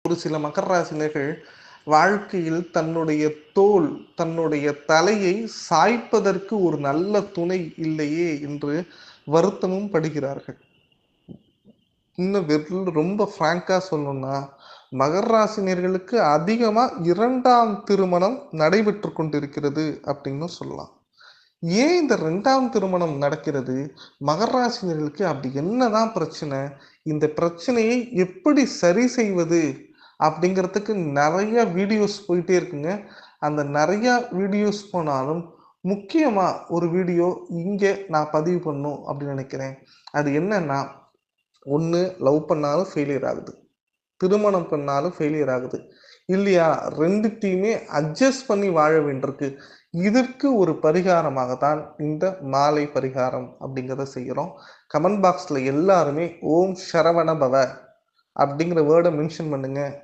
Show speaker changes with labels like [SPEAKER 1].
[SPEAKER 1] ஒரு சில மகர ராசினர்கள் வாழ்க்கையில் தன்னுடைய தோள், தன்னுடைய தலையை சாய்ப்பதற்கு ஒரு நல்ல துணை இல்லையே என்று வருத்தமும் படுகிறார்கள். இன்னும் ரொம்ப ஃப்ராங்கா சொல்லணும்னா, மகர ராசினியர்களுக்கு அதிகமா 2ஆம் திருமணம் நடைபெற்றுக் கொண்டிருக்கிறது அப்படின்னு சொல்லலாம். ஏன் இந்த 2ஆம் திருமணம் நடக்கிறது? மகர ராசினியர்களுக்கு அப்படி என்னதான் பிரச்சனை? இந்த பிரச்சனையை எப்படி சரி செய்வது? அப்படிங்கிறதுக்கு நெறைய வீடியோஸ் போயிட்டே இருக்குங்க. அந்த நெறைய வீடியோஸ் போனாலும், முக்கியமா ஒரு வீடியோ இங்க நான் பதிவு பண்ணணும் அப்படின்னு நெனைக்கிறேன். அது என்னன்னா, ஒண்ணு லவ் பண்ணாலும் ஃபெயிலியர் ஆகுது. திருமணம் பண்ணாலும் ஃபெயிலியர் ஆகுது. இல்லையா 2த்தையுமே அட்ஜஸ்ட் பண்ணி வாழ வேண்டியிருக்கு. இதற்கு ஒரு பரிகாரமாக தான் இந்த மாலை பரிகாரம் அப்படிங்கிறத செய்றோம். கமெண்ட் பாக்ஸ்ல எல்லாருமே ஓம் சரவண பவ அப்படிங்கிற வேர்ட மென்ஷன் பண்ணுங்க.